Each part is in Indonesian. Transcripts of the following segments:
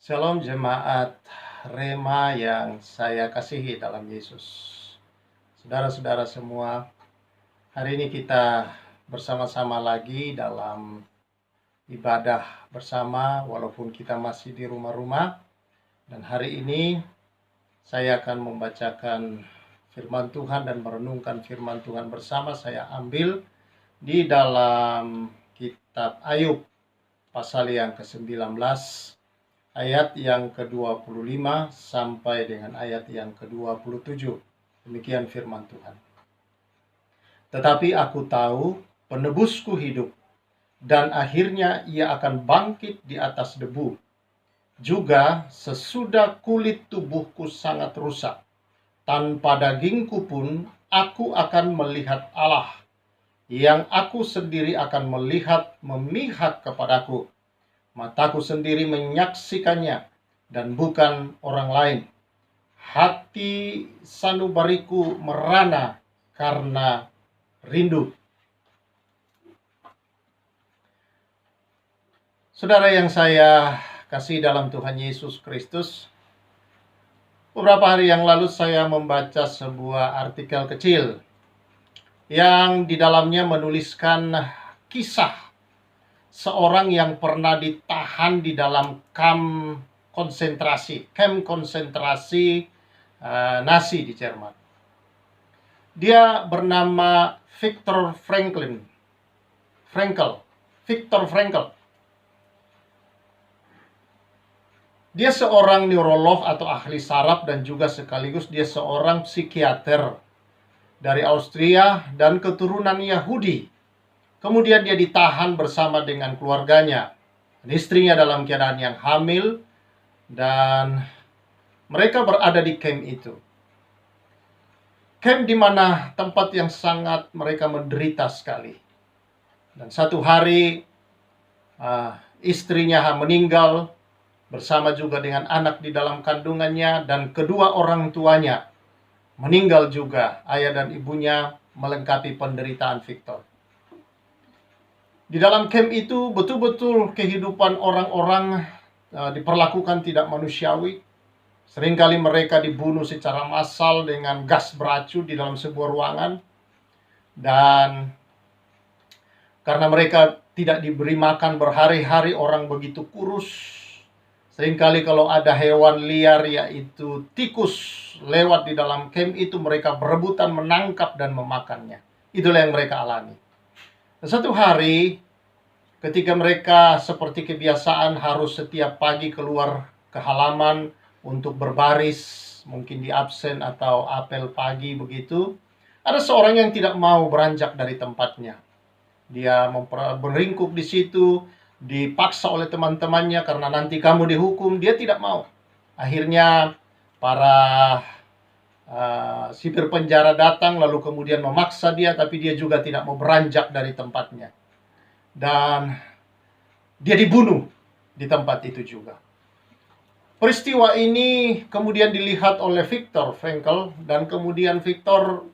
Shalom jemaat Rema yang saya kasihi dalam Yesus. Saudara-saudara semua, hari ini kita bersama-sama lagi dalam ibadah bersama walaupun kita masih di rumah-rumah. Dan hari ini saya akan membacakan firman Tuhan dan merenungkan firman Tuhan bersama. Saya ambil di dalam kitab Ayub pasal yang ke-19. Ayat yang ke-25 sampai dengan ayat yang ke-27. Demikian firman Tuhan. Tetapi aku tahu penebusku hidup, dan akhirnya ia akan bangkit di atas debu. Juga sesudah kulit tubuhku sangat rusak, tanpa dagingku pun aku akan melihat Allah, yang aku sendiri akan melihat memihak kepadaku. Mataku sendiri menyaksikannya dan bukan orang lain. Hati sanubariku merana karena rindu. Saudara yang saya kasih dalam Tuhan Yesus Kristus, beberapa hari yang lalu saya membaca sebuah artikel kecil yang di dalamnya menuliskan kisah seorang yang pernah ditahan di dalam kamp konsentrasi Nazi di Jerman. Dia bernama Viktor Frankl. Dia seorang neurolog atau ahli saraf dan juga sekaligus dia seorang psikiater dari Austria dan keturunan Yahudi. Kemudian dia ditahan bersama dengan keluarganya. Istrinya dalam keadaan yang hamil dan mereka berada di camp itu. Camp di mana tempat yang sangat mereka menderita sekali. Dan satu hari istrinya meninggal bersama juga dengan anak di dalam kandungannya, dan kedua orang tuanya meninggal juga, ayah dan ibunya, melengkapi penderitaan Viktor. Di dalam camp itu betul-betul kehidupan orang-orang diperlakukan tidak manusiawi. Seringkali mereka dibunuh secara massal dengan gas beracun di dalam sebuah ruangan. Dan karena mereka tidak diberi makan berhari-hari, orang begitu kurus. Seringkali kalau ada hewan liar yaitu tikus lewat di dalam camp itu, mereka berebutan menangkap dan memakannya. Itulah yang mereka alami. Satu hari ketika mereka seperti kebiasaan harus setiap pagi keluar ke halaman untuk berbaris, mungkin di absen atau apel pagi begitu, ada seorang yang tidak mau beranjak dari tempatnya. Dia beringkuk di situ, dipaksa oleh teman-temannya karena nanti kamu dihukum. Dia tidak mau. Akhirnya para sipir penjara datang lalu kemudian memaksa dia, tapi dia juga tidak mau beranjak dari tempatnya. Dan dia dibunuh di tempat itu juga. Peristiwa ini kemudian dilihat oleh Viktor Frankl, dan kemudian Viktor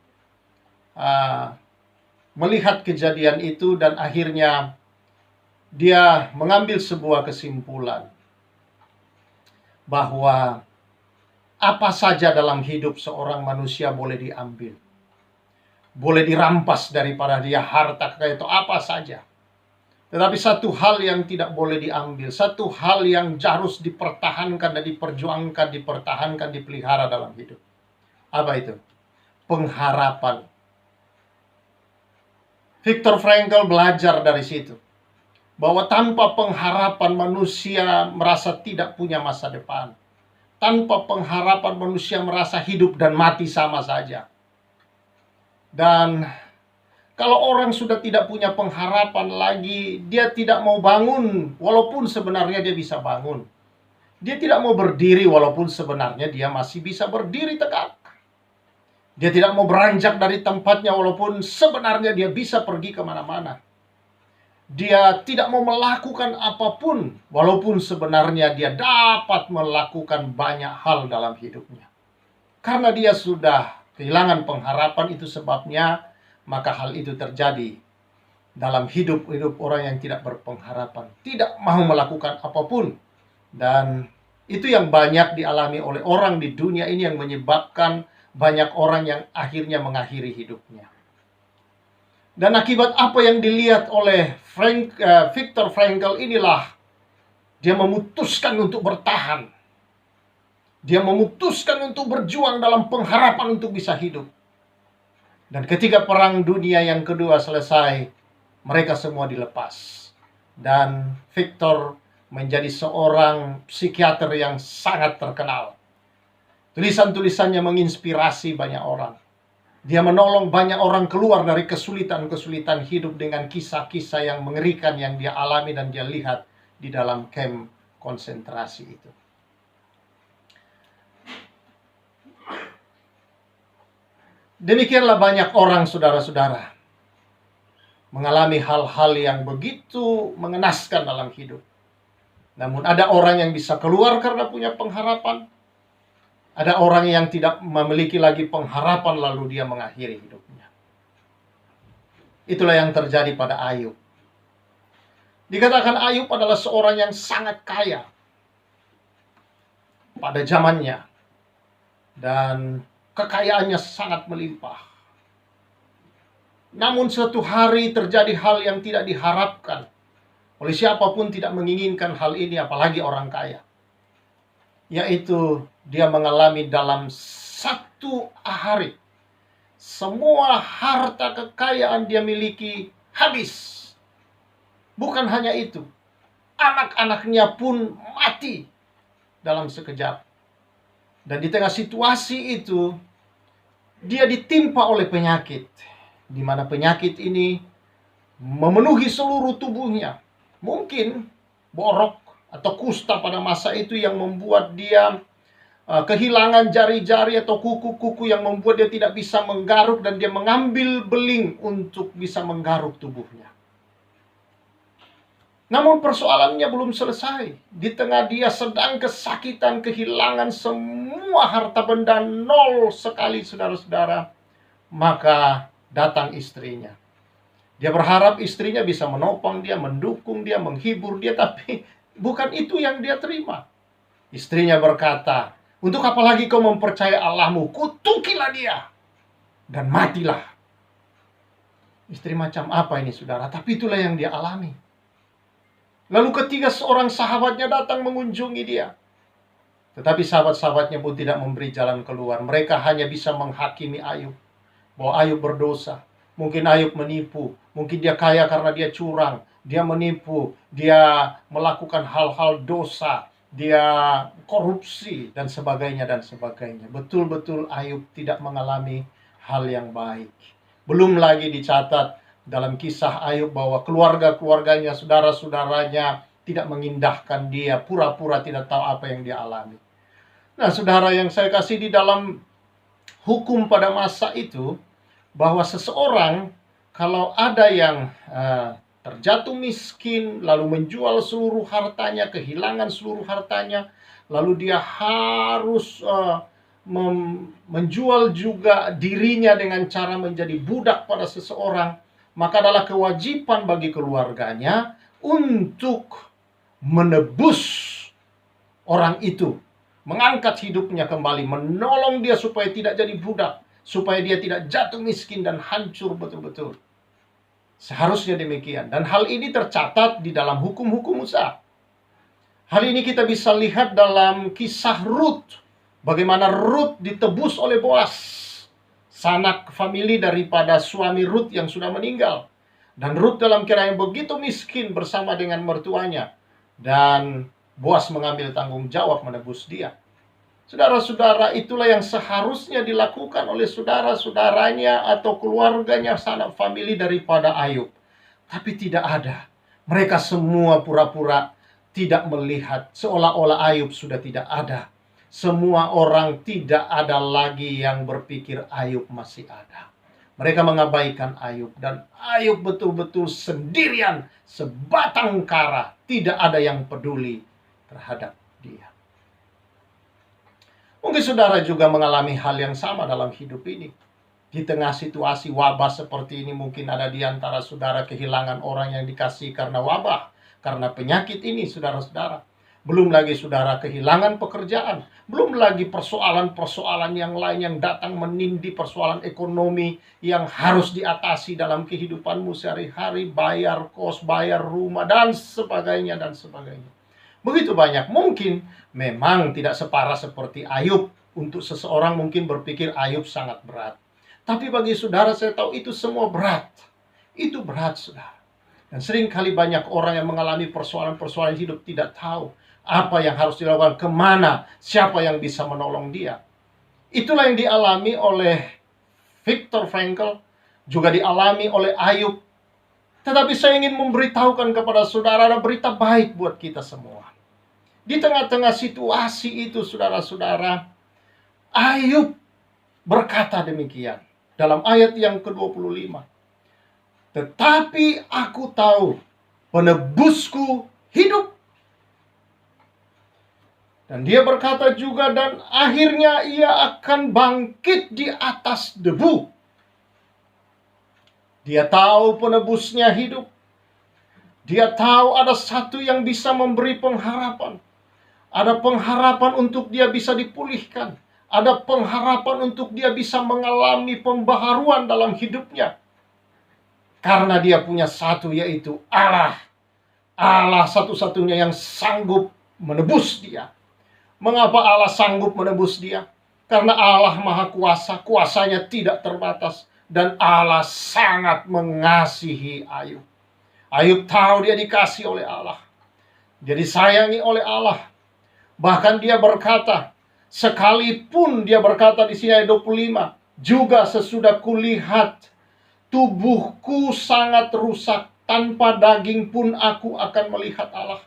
melihat kejadian itu, dan akhirnya dia mengambil sebuah kesimpulan bahwa apa saja dalam hidup seorang manusia boleh diambil, boleh dirampas daripada dia, harta, kekayaan, itu apa saja. Tetapi satu hal yang tidak boleh diambil, satu hal yang harus dipertahankan dan diperjuangkan, dipertahankan, dipelihara dalam hidup. Apa itu? Pengharapan. Viktor Frankl belajar dari situ bahwa tanpa pengharapan manusia merasa tidak punya masa depan. Tanpa pengharapan manusia merasa hidup dan mati sama saja. Dan kalau orang sudah tidak punya pengharapan lagi, dia tidak mau bangun walaupun sebenarnya dia bisa bangun. Dia tidak mau berdiri walaupun sebenarnya dia masih bisa berdiri tegak. Dia tidak mau beranjak dari tempatnya walaupun sebenarnya dia bisa pergi kemana-mana. Dia tidak mau melakukan apapun walaupun sebenarnya dia dapat melakukan banyak hal dalam hidupnya. Karena dia sudah kehilangan pengharapan, itu sebabnya maka hal itu terjadi dalam hidup orang yang tidak berpengharapan, tidak mau melakukan apapun. Dan Itu yang banyak dialami oleh orang di dunia ini yang menyebabkan banyak orang yang akhirnya mengakhiri hidupnya. Dan akibat apa yang dilihat oleh Viktor Frankl inilah, dia memutuskan untuk bertahan. Dia memutuskan untuk berjuang dalam pengharapan untuk bisa hidup. Dan ketika Perang Dunia yang kedua selesai, mereka semua dilepas. Dan Viktor menjadi seorang psikiater yang sangat terkenal. Tulisan-tulisannya menginspirasi banyak orang. Dia menolong banyak orang keluar dari kesulitan-kesulitan hidup dengan kisah-kisah yang mengerikan yang dia alami dan dia lihat di dalam kamp konsentrasi itu. Demikianlah banyak orang, saudara-saudara, mengalami hal-hal yang begitu mengenaskan dalam hidup. Namun ada orang yang bisa keluar karena punya pengharapan. Ada orang yang tidak memiliki lagi pengharapan lalu dia mengakhiri hidupnya. Itulah yang terjadi pada Ayub. Dikatakan Ayub adalah seorang yang sangat kaya pada zamannya. Dan kekayaannya sangat melimpah. Namun suatu hari terjadi hal yang tidak diharapkan. Oleh siapapun tidak menginginkan hal ini, apalagi orang kaya. Yaitu dia mengalami dalam satu hari, semua harta kekayaan dia miliki habis. Bukan hanya itu, anak-anaknya pun mati dalam sekejap. Dan di tengah situasi itu, dia ditimpa oleh penyakit, di mana penyakit ini memenuhi seluruh tubuhnya. Mungkin borok atau kusta pada masa itu yang membuat dia kehilangan jari-jari atau kuku-kuku yang membuat dia tidak bisa menggaruk, dan dia mengambil beling untuk bisa menggaruk tubuhnya. Namun persoalannya belum selesai. Di tengah dia sedang kesakitan, kehilangan semua harta benda, nol sekali, saudara-saudara, maka datang istrinya. Dia berharap istrinya bisa menopang dia, mendukung dia, menghibur dia, tapi bukan itu yang dia terima. Istrinya berkata, "Untuk apa lagi kau mempercayai Allahmu? Kutukilah dia dan matilah." Istri macam apa ini, saudara? Tapi itulah yang dia alami. Lalu ketika seorang sahabatnya datang mengunjungi dia, tetapi sahabat-sahabatnya pun tidak memberi jalan keluar. Mereka hanya bisa menghakimi Ayub, bahwa Ayub berdosa. Mungkin Ayub menipu, mungkin dia kaya karena dia curang, dia menipu, dia melakukan hal-hal dosa, dia korupsi, dan sebagainya, dan sebagainya. Betul-betul Ayub tidak mengalami hal yang baik. Belum lagi dicatat dalam kisah Ayub bahwa keluarga-keluarganya, saudara-saudaranya tidak mengindahkan dia, pura-pura tidak tahu apa yang dia alami. Nah, saudara yang saya kasih, di dalam hukum pada masa itu, bahwa seseorang kalau ada yang terjatuh miskin, lalu menjual seluruh hartanya, kehilangan seluruh hartanya, lalu dia harus menjual juga dirinya dengan cara menjadi budak pada seseorang, maka adalah kewajiban bagi keluarganya untuk menebus orang itu, mengangkat hidupnya kembali, menolong dia supaya tidak jadi budak, supaya dia tidak jatuh miskin dan hancur betul-betul. Seharusnya demikian. Dan hal ini tercatat di dalam hukum-hukum Musa. Hal ini kita bisa lihat dalam kisah Rut. Bagaimana Rut ditebus oleh Boas, sanak famili daripada suami Rut yang sudah meninggal. Dan Rut dalam keadaan yang begitu miskin bersama dengan mertuanya. Dan Boas mengambil tanggung jawab menebus dia. Saudara-saudara, itulah yang seharusnya dilakukan oleh saudara-saudaranya atau keluarganya, sanak famili daripada Ayub. Tapi tidak ada. Mereka semua pura-pura tidak melihat, seolah-olah Ayub sudah tidak ada. Semua orang tidak ada lagi yang berpikir Ayub masih ada. Mereka mengabaikan Ayub, dan Ayub betul-betul sendirian, sebatang kara. Tidak ada yang peduli terhadap dia. Mungkin saudara juga mengalami hal yang sama dalam hidup ini. Di tengah situasi wabah seperti ini, mungkin ada di antara saudara kehilangan orang yang dikasihi karena wabah, karena penyakit ini, saudara-saudara. Belum lagi saudara kehilangan pekerjaan. Belum lagi persoalan-persoalan yang lain yang datang menindih, persoalan ekonomi yang harus diatasi dalam kehidupanmu sehari-hari. Bayar kos, bayar rumah, dan sebagainya, dan sebagainya. Begitu banyak. Mungkin memang tidak separah seperti Ayub. Untuk seseorang mungkin berpikir Ayub sangat berat. Tapi bagi saudara saya tahu itu semua berat. Itu berat saudara. Dan seringkali banyak orang yang mengalami persoalan-persoalan hidup tidak tahu apa yang harus dilakukan, kemana, siapa yang bisa menolong dia. Itulah yang dialami oleh Viktor Frankl, juga dialami oleh Ayub. Tetapi saya ingin memberitahukan kepada saudara ada berita baik buat kita semua. Di tengah-tengah situasi itu saudara-saudara, Ayub berkata demikian dalam ayat yang ke-25. Tetapi aku tahu penebusku hidup. Dan dia berkata juga, dan akhirnya ia akan bangkit di atas debu. Dia tahu penebusnya hidup. Dia tahu ada satu yang bisa memberi pengharapan. Ada pengharapan untuk dia bisa dipulihkan. Ada pengharapan untuk dia bisa mengalami pembaharuan dalam hidupnya. Karena dia punya satu, yaitu Allah. Allah satu-satunya yang sanggup menebus dia. Mengapa Allah sanggup menebus dia? Karena Allah Maha Kuasa, kuasanya tidak terbatas. Dan Allah sangat mengasihi Ayub. Ayub tahu dia dikasih oleh Allah. Dia disayangi oleh Allah. Bahkan dia berkata, sekalipun dia berkata di sini ayat 25, juga sesudah kulihat tubuhku sangat rusak, tanpa daging pun aku akan melihat Allah.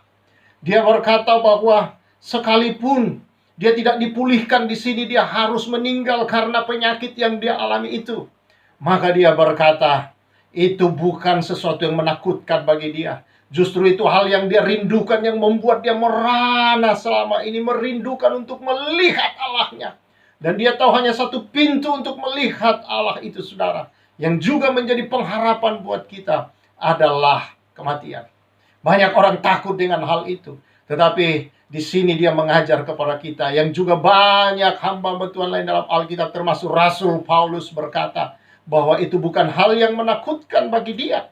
Dia berkata bahwa sekalipun dia tidak dipulihkan di sini, dia harus meninggal karena penyakit yang dia alami itu. Maka dia berkata, itu bukan sesuatu yang menakutkan bagi dia. Justru itu hal yang dia rindukan, yang membuat dia merana selama ini, merindukan untuk melihat Allahnya. Dan dia tahu hanya satu pintu untuk melihat Allah itu saudara, yang juga menjadi pengharapan buat kita, adalah kematian. Banyak orang takut dengan hal itu. Tetapi di sini dia mengajar kepada kita, yang juga banyak hamba Tuhan lain dalam Alkitab, termasuk Rasul Paulus berkata bahwa itu bukan hal yang menakutkan bagi dia.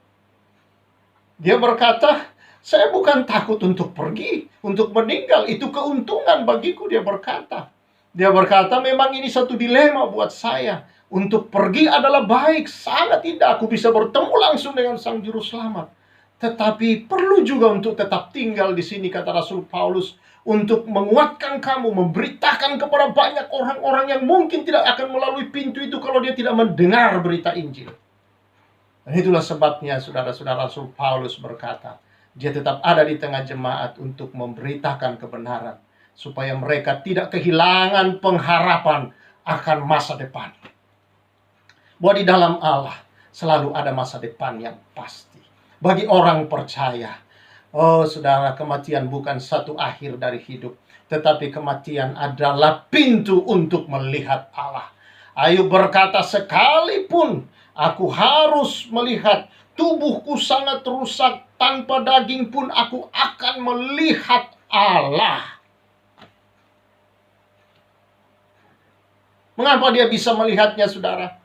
Dia berkata, saya bukan takut untuk pergi, untuk meninggal. Itu keuntungan bagiku, dia berkata. Dia berkata, memang ini satu dilema buat saya. Untuk pergi adalah baik, sangat indah. Aku bisa bertemu langsung dengan Sang Juru Selamat. Tetapi perlu juga untuk tetap tinggal di sini, kata Rasul Paulus, untuk menguatkan kamu, memberitakan kepada banyak orang-orang yang mungkin tidak akan melalui pintu itu kalau dia tidak mendengar berita Injil. Dan itulah sebabnya saudara-saudara, Rasul Paulus berkata, dia tetap ada di tengah jemaat untuk memberitakan kebenaran, supaya mereka tidak kehilangan pengharapan akan masa depan. Bahwa di dalam Allah selalu ada masa depan yang pasti bagi orang percaya. Oh saudara, kematian bukan satu akhir dari hidup, tetapi kematian adalah pintu untuk melihat Allah. Ayub berkata, sekalipun aku harus melihat tubuhku sangat rusak, tanpa daging pun aku akan melihat Allah. Mengapa dia bisa melihatnya saudara?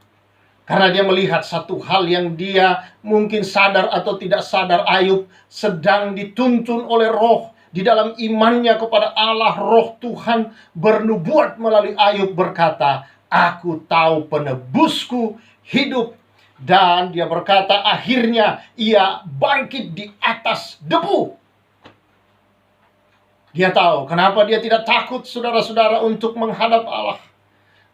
Karena dia melihat satu hal yang dia mungkin sadar atau tidak sadar. Ayub sedang dituntun oleh roh. Di dalam imannya kepada Allah, roh Tuhan bernubuat melalui Ayub berkata, aku tahu penebusku hidup. Dan dia berkata, akhirnya ia bangkit di atas debu. Dia tahu kenapa dia tidak takut saudara-saudara untuk menghadap Allah.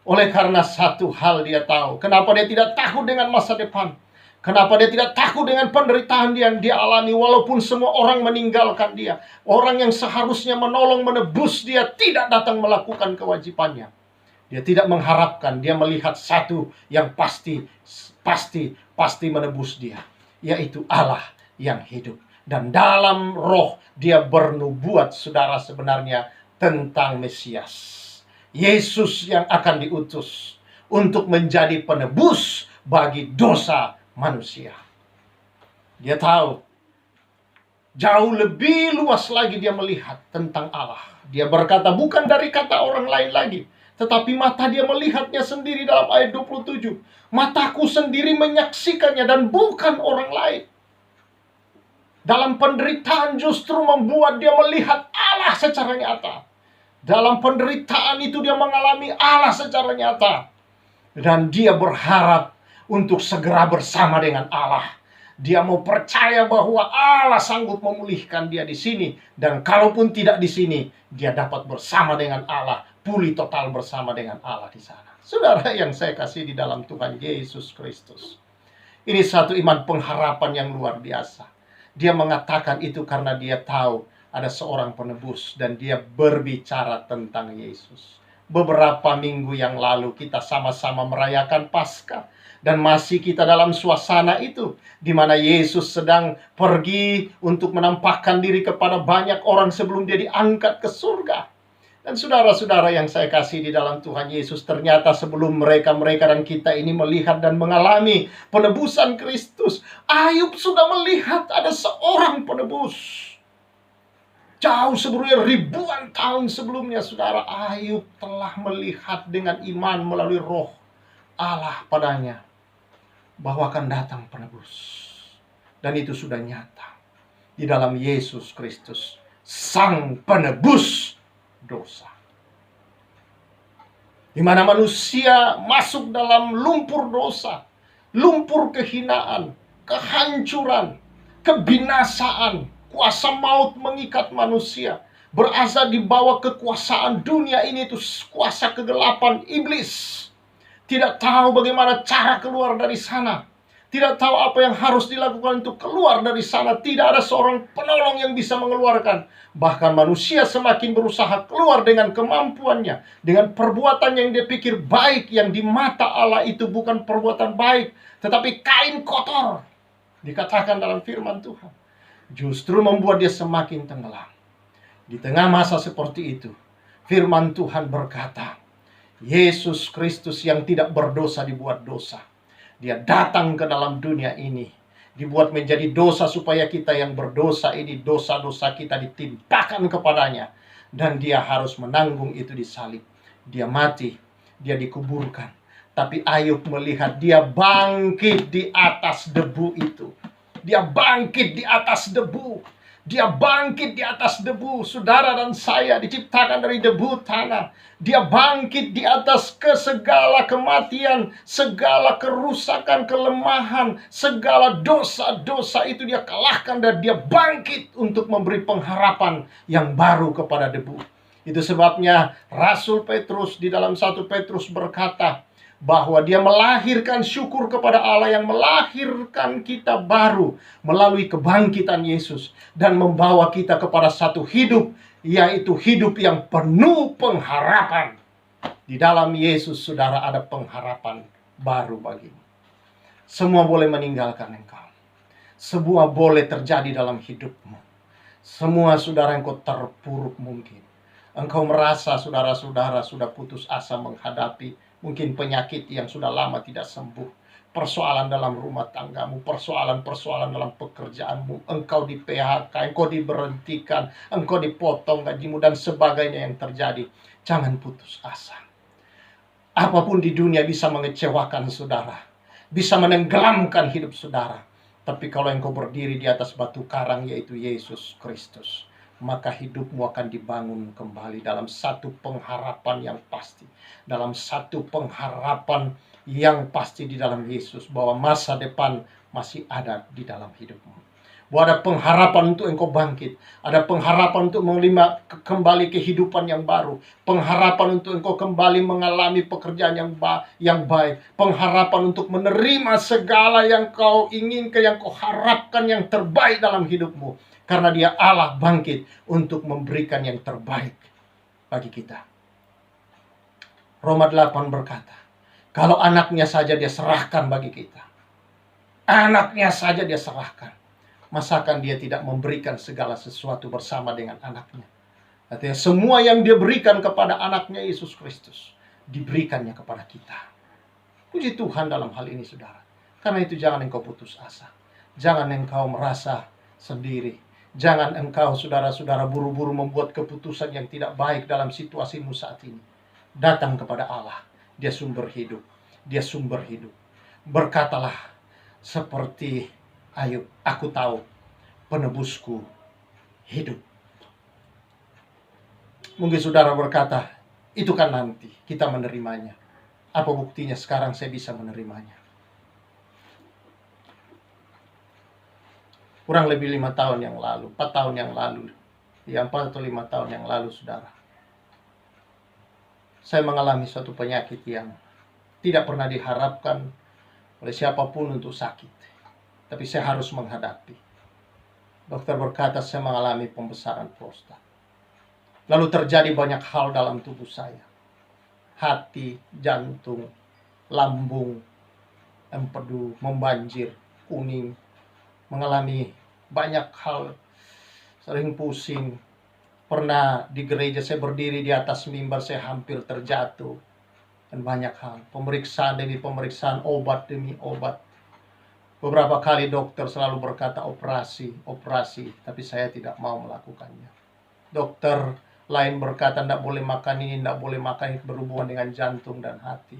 Oleh karena satu hal dia tahu. Kenapa dia tidak takut dengan masa depan? Kenapa dia tidak takut dengan penderitaan yang dia alami walaupun semua orang meninggalkan dia? Orang yang seharusnya menolong, menebus dia tidak datang melakukan kewajibannya. Dia tidak mengharapkan, dia melihat satu yang pasti menebus dia, yaitu Allah yang hidup. Dan dalam roh dia bernubuat saudara sebenarnya tentang Mesias, Yesus yang akan diutus untuk menjadi penebus bagi dosa manusia. Dia tahu Jauh lebih luas lagi dia melihat tentang Allah. Dia berkata bukan dari kata orang lain lagi, tetapi mata dia melihatnya sendiri dalam ayat 27. Mataku sendiri menyaksikannya dan bukan orang lain. Dalam penderitaan justru membuat dia melihat Allah secara nyata. Dalam penderitaan itu dia mengalami Allah secara nyata. Dan dia berharap untuk segera bersama dengan Allah. Dia mau percaya bahwa Allah sanggup memulihkan dia di sini. Dan kalaupun tidak di sini, dia dapat bersama dengan Allah. Pulih total bersama dengan Allah di sana. Saudara yang saya kasih di dalam Tuhan Yesus Kristus. Ini satu iman pengharapan yang luar biasa. Dia mengatakan itu karena dia tahu ada seorang penebus. Dan dia berbicara tentang Yesus. Beberapa minggu yang lalu kita sama-sama merayakan Paskah. Dan masih kita dalam suasana itu, di mana Yesus sedang pergi untuk menampakkan diri kepada banyak orang sebelum dia diangkat ke surga. Dan saudara-saudara yang saya kasih di dalam Tuhan Yesus, ternyata sebelum mereka dan kita ini melihat dan mengalami penebusan Kristus, Ayub sudah melihat ada seorang penebus. Jauh sebelumnya, ribuan tahun sebelumnya, saudara, Ayub telah melihat dengan iman melalui roh Allah padanya bahwa akan datang penebus. Dan itu sudah nyata di dalam Yesus Kristus, Sang Penebus dosa. Di mana manusia masuk dalam lumpur dosa, lumpur kehinaan, kehancuran, kebinasaan, kuasa maut mengikat manusia, berasa di bawah kekuasaan dunia ini, itu kuasa kegelapan iblis. Tidak tahu bagaimana cara keluar dari sana. Tidak tahu apa yang harus dilakukan untuk keluar dari sana. Tidak ada seorang penolong yang bisa mengeluarkan. Bahkan manusia semakin berusaha keluar dengan kemampuannya, dengan perbuatan yang dia pikir baik, yang di mata Allah itu bukan perbuatan baik, tetapi kain kotor. Dikatakan dalam firman Tuhan. Justru membuat dia semakin tenggelam. Di tengah masa seperti itu, firman Tuhan berkata, Yesus Kristus yang tidak berdosa dibuat dosa. Dia datang ke dalam dunia ini, dibuat menjadi dosa supaya kita yang berdosa ini, dosa-dosa kita ditimpakan kepadanya. Dan dia harus menanggung itu di salib. Dia mati, dia dikuburkan. Tapi Ayub melihat dia bangkit di atas debu itu. Dia bangkit di atas debu. Dia bangkit di atas debu. Saudara dan saya diciptakan dari debu tanah. Dia bangkit di atas segala kematian, segala kerusakan, kelemahan, segala dosa-dosa itu dia kalahkan. Dan dia bangkit untuk memberi pengharapan yang baru kepada debu. Itu sebabnya Rasul Petrus di dalam 1 Petrus berkata, bahwa dia melahirkan syukur kepada Allah yang melahirkan kita baru melalui kebangkitan Yesus dan membawa kita kepada satu hidup, yaitu hidup yang penuh pengharapan. Di dalam Yesus, saudara, ada pengharapan baru bagimu. Semua boleh meninggalkan engkau. Semua boleh terjadi dalam hidupmu. Semua, saudara, engkau terpuruk mungkin. Engkau merasa saudara-saudara sudah putus asa menghadapi mungkin penyakit yang sudah lama tidak sembuh. Persoalan dalam rumah tanggamu, persoalan-persoalan dalam pekerjaanmu, engkau di PHK, engkau diberhentikan, engkau dipotong gajimu, dan sebagainya yang terjadi. Jangan putus asa. Apapun di dunia bisa mengecewakan saudara, bisa menenggelamkan hidup saudara. Tapi kalau engkau berdiri di atas batu karang, yaitu Yesus Kristus, maka hidupmu akan dibangun kembali dalam satu pengharapan yang pasti. Dalam satu pengharapan yang pasti di dalam Yesus, bahwa masa depan masih ada di dalam hidupmu. Bahwa ada pengharapan untuk engkau bangkit. Ada pengharapan untuk menerima kembali kehidupan yang baru. Pengharapan untuk engkau kembali mengalami pekerjaan yang baik. Pengharapan untuk menerima segala yang kau inginkan, yang kau harapkan, yang terbaik dalam hidupmu. Karena dia Allah bangkit untuk memberikan yang terbaik bagi kita. Roma 8 berkata, kalau anaknya saja dia serahkan bagi kita. Anaknya saja dia serahkan. Masakan dia tidak memberikan segala sesuatu bersama dengan anaknya. Artinya semua yang dia berikan kepada anaknya Yesus Kristus, diberikannya kepada kita. Puji Tuhan dalam hal ini, saudara. Karena itu jangan engkau putus asa. Jangan engkau merasa sendiri. Jangan engkau, saudara-saudara, buru-buru membuat keputusan yang tidak baik dalam situasimu saat ini. Datang kepada Allah. Dia sumber hidup. Dia sumber hidup. Berkatalah seperti Ayub, aku tahu penebusku hidup. Mungkin saudara berkata, itu kan nanti kita menerimanya. Apa buktinya sekarang saya bisa menerimanya? Kurang lebih 5 tahun yang lalu, 4 tahun yang lalu, 4 atau 5 tahun yang lalu, saudara, saya mengalami suatu penyakit yang tidak pernah diharapkan oleh siapapun untuk sakit. Tapi saya harus menghadapi. Dokter berkata saya mengalami pembesaran prostat. Lalu terjadi banyak hal dalam tubuh saya. Hati, jantung, lambung, empedu, membanjir, kuning. Mengalami banyak hal, sering pusing. Pernah di gereja saya berdiri di atas mimbar, saya hampir terjatuh. Dan banyak hal, pemeriksaan demi pemeriksaan, obat demi obat. Beberapa kali dokter selalu berkata operasi, operasi, tapi saya tidak mau melakukannya. Dokter lain berkata tidak boleh makan ini, tidak boleh makan itu, berhubungan dengan jantung dan hati.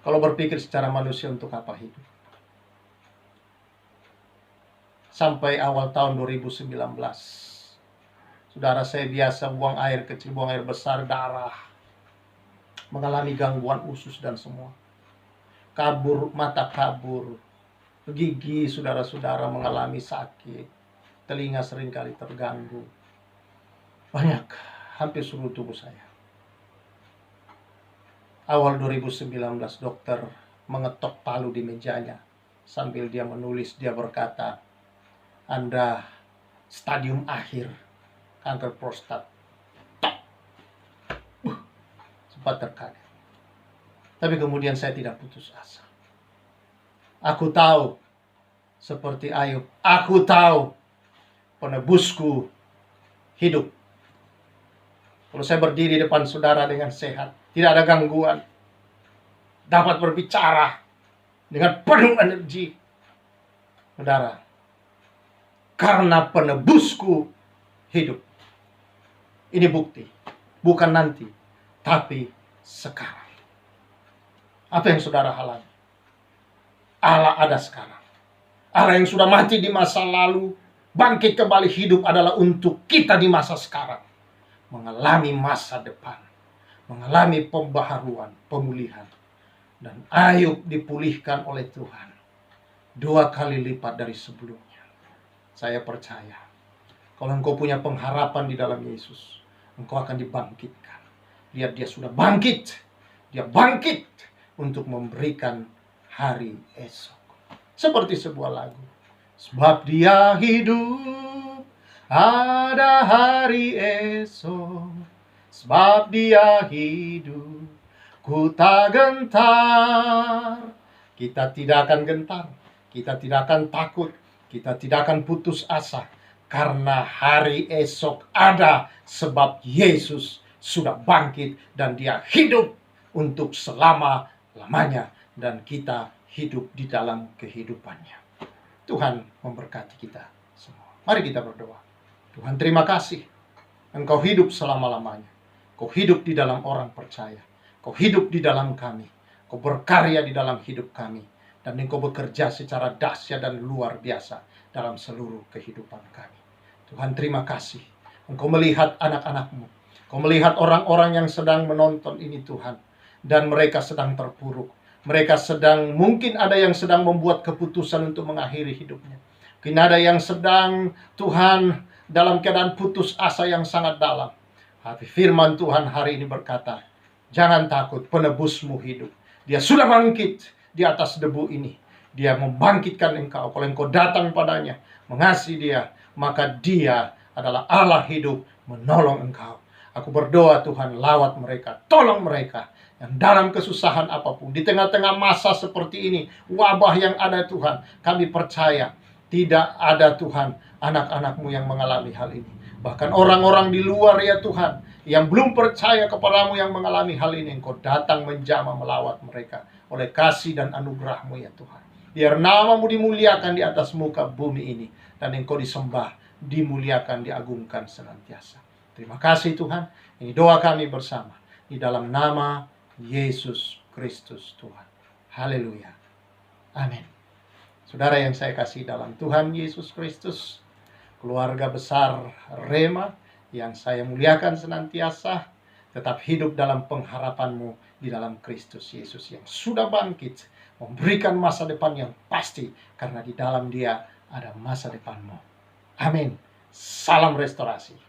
Kalau berpikir secara manusia, untuk apa hidup? Sampai awal tahun 2019, saudara, saya biasa buang air kecil, buang air besar, darah. Mengalami gangguan usus dan semua. Kabur, mata kabur. Gigi, saudara-saudara, mengalami sakit. Telinga seringkali terganggu. Banyak, hampir seluruh tubuh saya. Awal 2019, dokter mengetok palu di mejanya. Sambil dia menulis, dia berkata, Anda stadium akhir kanker prostat. Sempat terkaget. Tapi kemudian saya tidak putus asa. Aku tahu, seperti Ayub, aku tahu penebusku hidup. Kalau saya berdiri depan saudara dengan sehat, tidak ada gangguan, dapat berbicara dengan penuh energi, saudara, karena penebusku hidup. Ini bukti, bukan nanti, tapi sekarang. Apa yang saudara alami? Allah ada sekarang. Allah yang sudah mati di masa lalu, bangkit kembali hidup adalah untuk kita di masa sekarang. Mengalami masa depan. Mengalami pembaharuan, pemulihan. Dan Ayub dipulihkan oleh Tuhan 2 kali lipat dari sebelumnya. Saya percaya, kalau engkau punya pengharapan di dalam Yesus, engkau akan dibangkitkan. Lihat, dia sudah bangkit. Dia bangkit untuk memberikan hari esok. Seperti sebuah lagu. Sebab dia hidup, ada hari esok. Sebab dia hidup, ku tak gentar. Kita tidak akan gentar. Kita tidak akan takut. Kita tidak akan putus asa. Karena hari esok ada. Sebab Yesus sudah bangkit dan dia hidup untuk selama-lamanya. Dan kita hidup di dalam kehidupannya. Tuhan memberkati kita semua. Mari kita berdoa. Tuhan, terima kasih. Engkau hidup selama-lamanya. Kau hidup di dalam orang percaya. Kau hidup di dalam kami. Kau berkarya di dalam hidup kami. Dan engkau bekerja secara dahsyat dan luar biasa dalam seluruh kehidupan kami. Tuhan, terima kasih. Engkau melihat anak-anak-Mu. Kau melihat orang-orang yang sedang menonton ini, Tuhan. Dan mereka sedang terpuruk. Mereka sedang, mungkin ada yang sedang membuat keputusan untuk mengakhiri hidupnya. Mungkin ada yang sedang, Tuhan, dalam keadaan putus asa yang sangat dalam. Tapi firman Tuhan hari ini berkata, jangan takut, penebusmu hidup. Dia sudah bangkit di atas debu ini. Dia membangkitkan engkau. Kalau engkau datang padanya, mengasihi dia, maka dia adalah Allah hidup menolong engkau. Aku berdoa, Tuhan, lawat mereka, tolong mereka yang dalam kesusahan apapun, di tengah-tengah masa seperti ini, wabah yang ada, Tuhan, kami percaya tidak ada, Tuhan, anak-anak-Mu yang mengalami hal ini. Bahkan orang-orang di luar, ya Tuhan, yang belum percaya kepadamu yang mengalami hal ini, Engkau datang menjamah melawat mereka oleh kasih dan anugerah-Mu, ya Tuhan. Biar namamu dimuliakan di atas muka bumi ini. Dan Engkau disembah, dimuliakan, diagungkan senantiasa. Terima kasih Tuhan. Ini doa kami bersama. Di dalam nama Yesus Kristus Tuhan. Haleluya. Amin. Saudara yang saya kasih dalam Tuhan Yesus Kristus, keluarga besar Rema yang saya muliakan senantiasa, tetap hidup dalam pengharapanmu di dalam Kristus Yesus yang sudah bangkit, memberikan masa depan yang pasti, karena di dalam Dia ada masa depanmu. Amin. Salam restorasi.